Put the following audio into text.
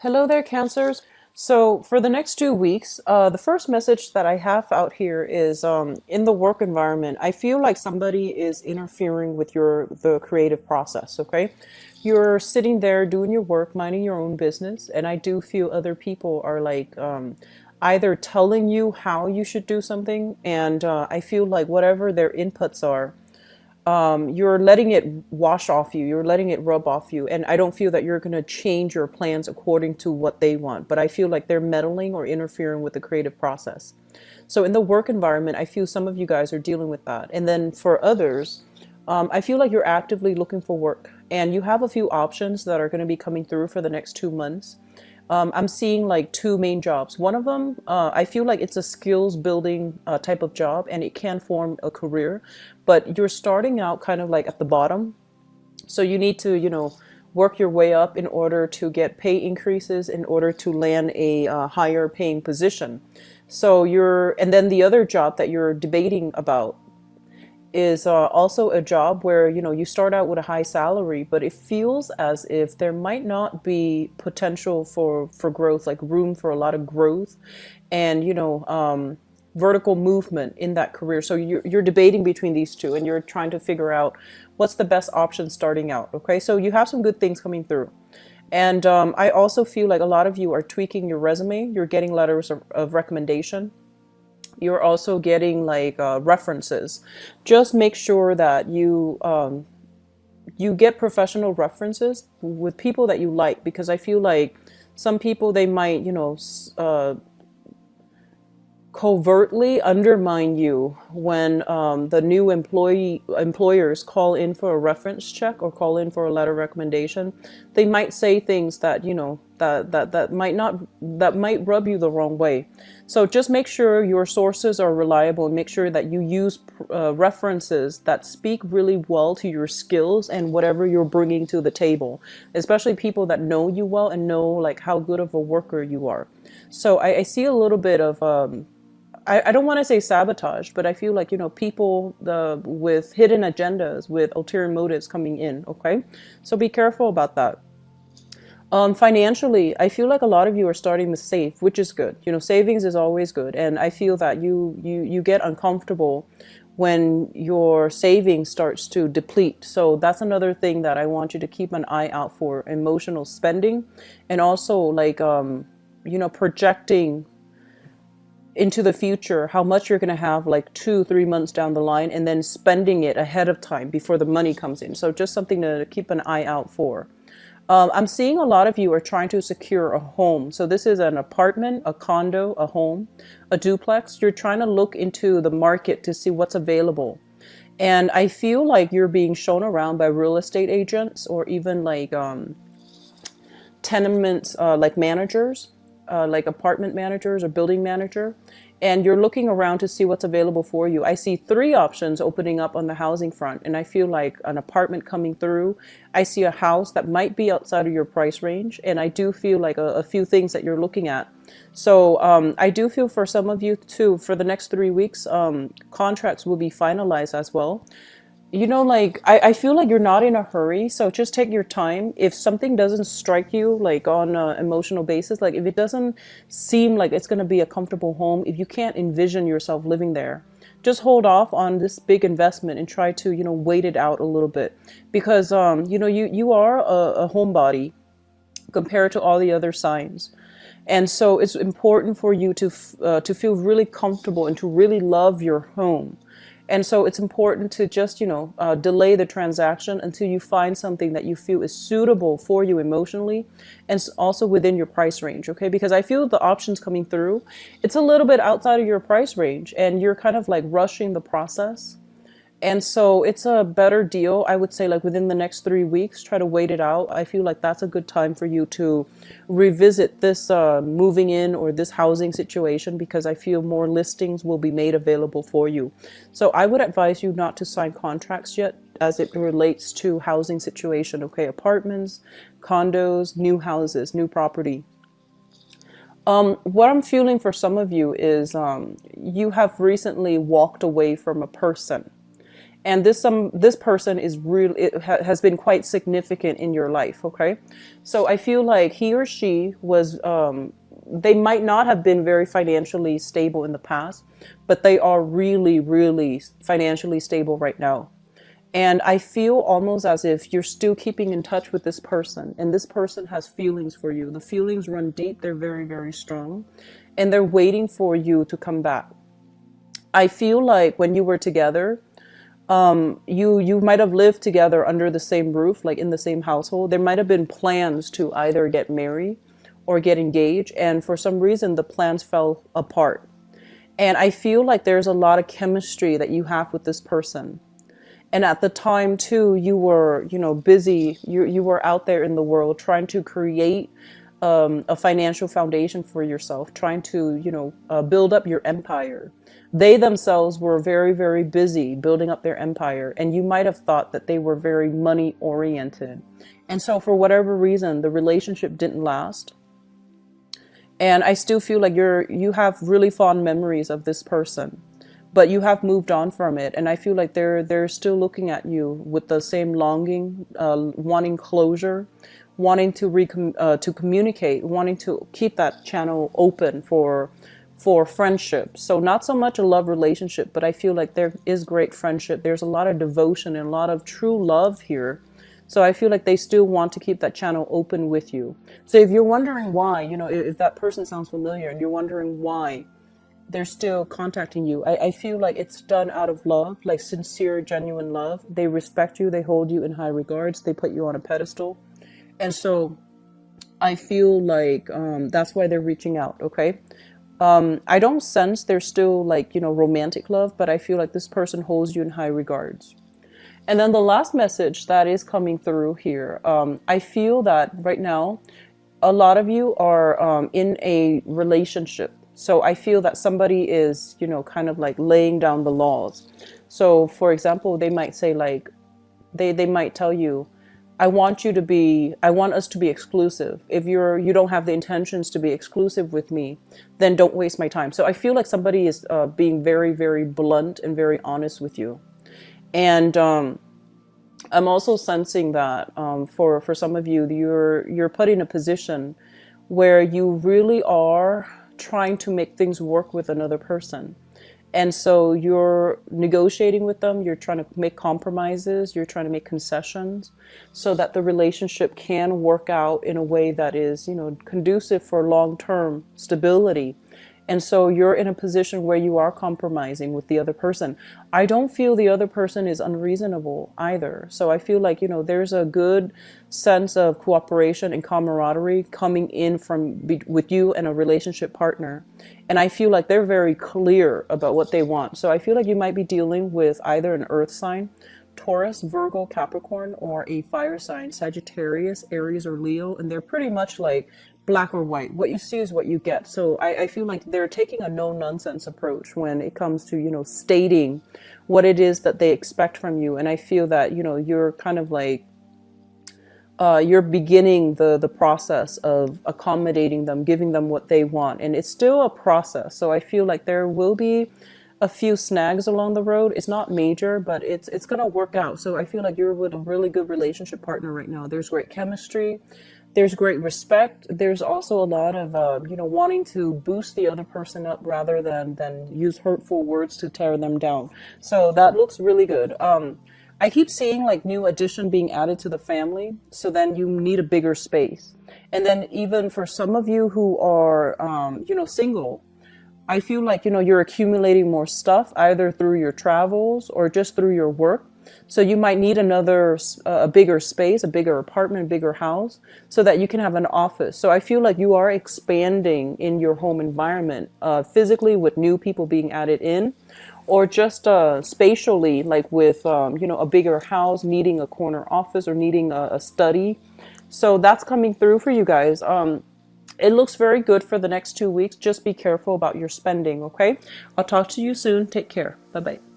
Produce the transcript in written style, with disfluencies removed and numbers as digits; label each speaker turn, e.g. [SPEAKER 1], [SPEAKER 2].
[SPEAKER 1] Hello there, Cancers. So for the next 2 weeks, the first message that I have out here is in the work environment. I feel like somebody is interfering with the creative process. Okay, you're sitting there doing your work, minding your own business, and I do feel other people are like either telling you how you should do something, and I feel like whatever their inputs are, you're letting it wash off you, you're letting it rub off you, and I don't feel that you're going to change your plans according to what they want, but I feel like they're meddling or interfering with the creative process. So in the work environment, I feel some of you guys are dealing with that. And then for others, I feel like you're actively looking for work and you have a few options that are going to be coming through for the next 2 months. I'm seeing like two main jobs. One of them, I feel like it's a skills building type of job and it can form a career, but you're starting out kind of like at the bottom. So you need to, work your way up in order to get pay increases, in order to land a higher paying position. And then the other job that you're debating about is also a job where you start out with a high salary, but it feels as if there might not be potential for growth, like room for a lot of growth, and vertical movement in that career. So you're debating between these two, and you're trying to figure out what's the best option starting out. Okay, so you have some good things coming through. And I also feel like a lot of you are tweaking your resume. You're getting letters of recommendation. You're also getting like references. Just make sure that you get professional references with people that you like, because I feel like some people, they might covertly undermine you when the new employers call in for a reference check or call in for a letter recommendation. They might say things that that might not, that might rub you the wrong way. So just make sure your sources are reliable and make sure that you use references that speak really well to your skills and whatever you're bringing to the table, especially people that know you well and know like how good of a worker you are. So I see a little bit of I don't want to say sabotage, but I feel like, people with hidden agendas, with ulterior motives coming in. Okay. So be careful about that. Financially, I feel like a lot of you are starting to save, which is good. Savings is always good. And I feel that you get uncomfortable when your savings starts to deplete. So that's another thing that I want you to keep an eye out for: emotional spending, and also like, projecting into the future how much you're going to have like 2 3 months down the line, and then spending it ahead of time before the money comes in. So just something to keep an eye out for. I'm seeing a lot of you are trying to secure a home. So this is an apartment, a condo, a home, a duplex. You're trying to look into the market to see what's available. And I feel like you're being shown around by real estate agents, or even like tenements, like managers, like apartment managers or building manager, and you're looking around to see what's available for you. I see three options opening up on the housing front, and I feel like an apartment coming through. I see a house that might be outside of your price range, and I do feel like a few things that you're looking at. So I do feel for some of you too, for the next 3 weeks, contracts will be finalized as well. Like I feel like you're not in a hurry, so just take your time. If something doesn't strike you like on an emotional basis, like if it doesn't seem like it's going to be a comfortable home, if you can't envision yourself living there, just hold off on this big investment and try to wait it out a little bit, because you are a homebody compared to all the other signs. And so it's important for you to feel really comfortable and to really love your home. And so it's important to just, delay the transaction until you find something that you feel is suitable for you emotionally, and also within your price range. Okay. Because I feel the options coming through, it's a little bit outside of your price range and you're kind of like rushing the process. And so it's a better deal, I would say, like within the next 3 weeks, try to wait it out. I feel like that's a good time for you to revisit this moving in or this housing situation, because I feel more listings will be made available for you. So I would advise you not to sign contracts yet as it relates to housing situation. Okay, apartments, condos, new houses, new property. What I'm feeling for some of you is you have recently walked away from a person, And this person is really, has been quite significant in your life. Okay, so I feel like he or she was, they might not have been very financially stable in the past, but they are really, really financially stable right now. And I feel almost as if you're still keeping in touch with this person, and this person has feelings for you. The feelings run deep, they're very, very strong, and they're waiting for you to come back. I feel like when you were together, you might have lived together under the same roof, like in the same household. There might have been plans to either get married or get engaged, and for some reason the plans fell apart. And I feel like there's a lot of chemistry that you have with this person. And at the time too, you were, busy. You were out there in the world trying to create a financial foundation for yourself, trying to, build up your empire. They themselves were very, very busy building up their empire, and you might have thought that they were very money oriented. And so for whatever reason, the relationship didn't last. And I still feel like you have really fond memories of this person, but you have moved on from it. And I feel like they're still looking at you with the same longing, wanting closure, wanting to communicate, wanting to keep that channel open for friendship. So not so much a love relationship, but I feel like there is great friendship. There's a lot of devotion and a lot of true love here. So I feel like they still want to keep that channel open with you. So if you're wondering why, if that person sounds familiar and you're wondering why they're still contacting you, I feel like it's done out of love, like sincere, genuine love. They respect you. They hold you in high regards. They put you on a pedestal. And so I feel like that's why they're reaching out. Okay. I don't sense there's still like, romantic love, but I feel like this person holds you in high regards. And then the last message that is coming through here, I feel that right now, a lot of you are in a relationship. So I feel that somebody is, kind of like laying down the laws. So for example, they might say like, they might tell you, I want us to be exclusive. If you don't have the intentions to be exclusive with me, then don't waste my time. So I feel like somebody is being very, very blunt and very honest with you. And I'm also sensing that for some of you, you're put in a position where you really are trying to make things work with another person. And so you're negotiating with them, you're trying to make compromises, you're trying to make concessions so that the relationship can work out in a way that is, conducive for long-term stability. And so you're in a position where you are compromising with the other person. I don't feel the other person is unreasonable either. So I feel like, there's a good sense of cooperation and camaraderie coming in with you and a relationship partner. And I feel like they're very clear about what they want. So I feel like you might be dealing with either an earth sign, Taurus, Virgo, Capricorn, or a fire sign, Sagittarius, Aries, or Leo. And they're pretty much like black or white. What you see is what you get. So I feel like they're taking a no nonsense approach when it comes to, stating what it is that they expect from you. And I feel that, you're kind of like, you're beginning the process of accommodating them, giving them what they want. And it's still a process. So I feel like there will be a few snags along the road. It's not major, but it's going to work out. So I feel like you're with a really good relationship partner right now. There's great chemistry. There's great respect. There's also a lot of, wanting to boost the other person up rather than use hurtful words to tear them down. So that looks really good. I keep seeing like new addition being added to the family. So then you need a bigger space. And then even for some of you who are, single, I feel like, you're accumulating more stuff either through your travels or just through your work. So you might need a bigger space, a bigger apartment, a bigger house, so that you can have an office. So I feel like you are expanding in your home environment, physically with new people being added in, or just spatially, like with, a bigger house, needing a corner office or needing a study. So that's coming through for you guys. It looks very good for the next 2 weeks. Just be careful about your spending, okay? I'll talk to you soon. Take care. Bye-bye.